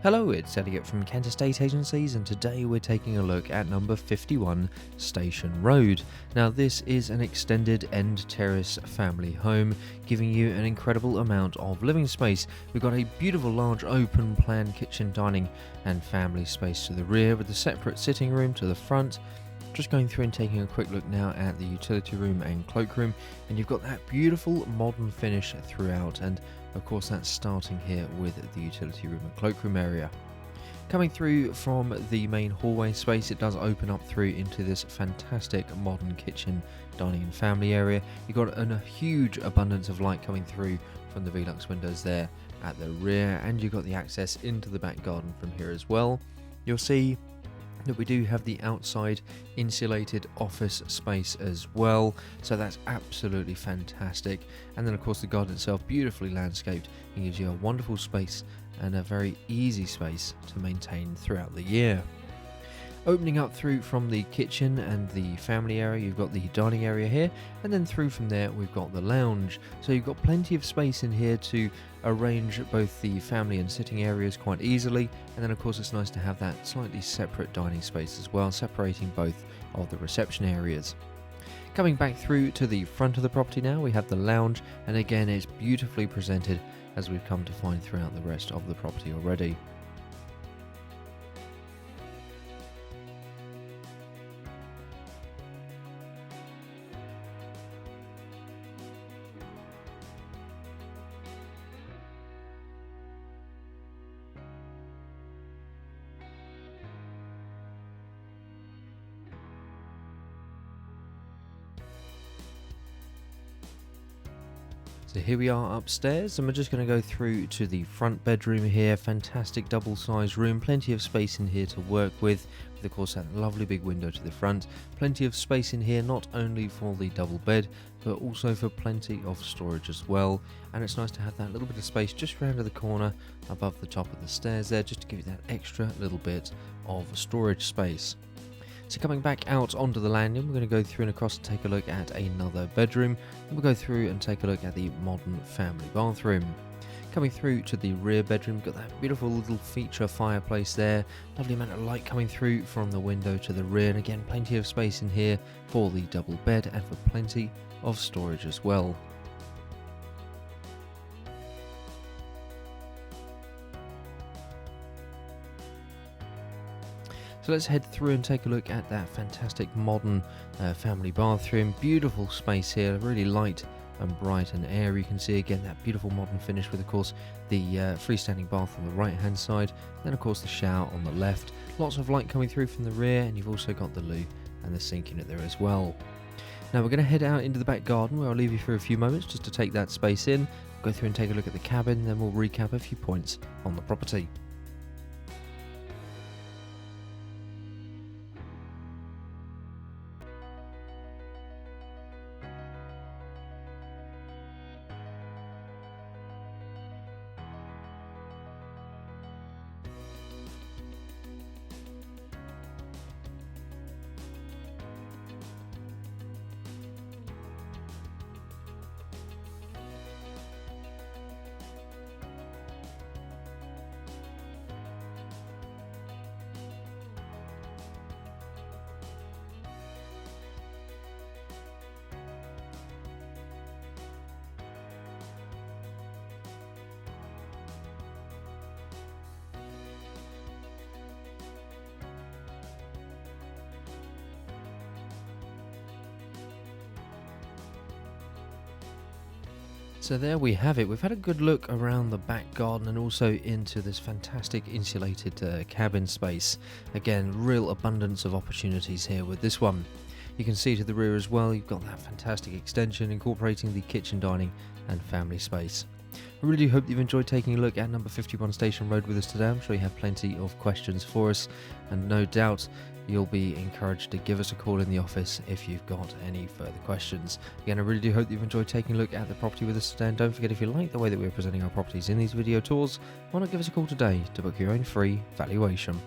Hello, it's Elliot from Kent Estate Agencies, and today we're taking a look at number 51 Station Road. Now this is an extended end terrace family home, giving you an incredible amount of living space. We've got a beautiful large open plan kitchen, dining and family space to the rear, with a separate sitting room to the front. Just going through and taking a quick look now at the utility room and cloakroom, and you've got that beautiful modern finish throughout, and of course that's starting here with the utility room and cloakroom area. Coming through from the main hallway space, it does open up through into this fantastic modern kitchen, dining and family area. You've got a huge abundance of light coming through from the Velux windows there at the rear, and you've got the access into the back garden from here as well. You'll see that we do have the outside insulated office space as well, so that's absolutely fantastic. And then of course the garden itself beautifully landscaped and gives you a wonderful space and a very easy space to maintain throughout the year. Opening up through from the kitchen and the family area, you've got the dining area here, and then through from there we've got the lounge. So you've got plenty of space in here to arrange both the family and sitting areas quite easily, and then of course it's nice to have that slightly separate dining space as well, separating both of the reception areas. Coming back through to the front of the property now, we have the lounge, and again it's beautifully presented as we've come to find throughout the rest of the property already. So here we are upstairs, and we're just going to go through to the front bedroom here. Fantastic double-sized room, plenty of space in here to work with of course that lovely big window to the front. Plenty of space in here, not only for the double bed, but also for plenty of storage as well. And it's nice to have that little bit of space just round the corner above the top of the stairs there, just to give you that extra little bit of storage space. So coming back out onto the landing, we're going to go through and across and take a look at another bedroom. And we'll go through and take a look at the modern family bathroom. Coming through to the rear bedroom, we've got that beautiful little feature fireplace there. Lovely amount of light coming through from the window to the rear. And again, plenty of space in here for the double bed and for plenty of storage as well. So let's head through and take a look at that fantastic modern family bathroom. Beautiful space here, really light and bright and airy. You can see again that beautiful modern finish with of course the freestanding bath on the right hand side, then of course the shower on the left. Lots of light coming through from the rear, and you've also got the loo and the sink unit there as well. Now we're going to head out into the back garden, where I'll leave you for a few moments just to take that space in, go through and take a look at the cabin, then we'll recap a few points on the property. So there we have it. We've had a good look around the back garden and also into this fantastic insulated cabin space. Again, real abundance of opportunities here with this one. You can see to the rear as well, you've got that fantastic extension incorporating the kitchen, dining and family space. I really hope you've enjoyed taking a look at number 51 Station Road with us today. I'm sure you have plenty of questions for us, and no doubt you'll be encouraged to give us a call in the office if you've got any further questions. Again, I really do hope you've enjoyed taking a look at the property with us today, and don't forget, if you like the way that we're presenting our properties in these video tours, why not give us a call today to book your own free valuation.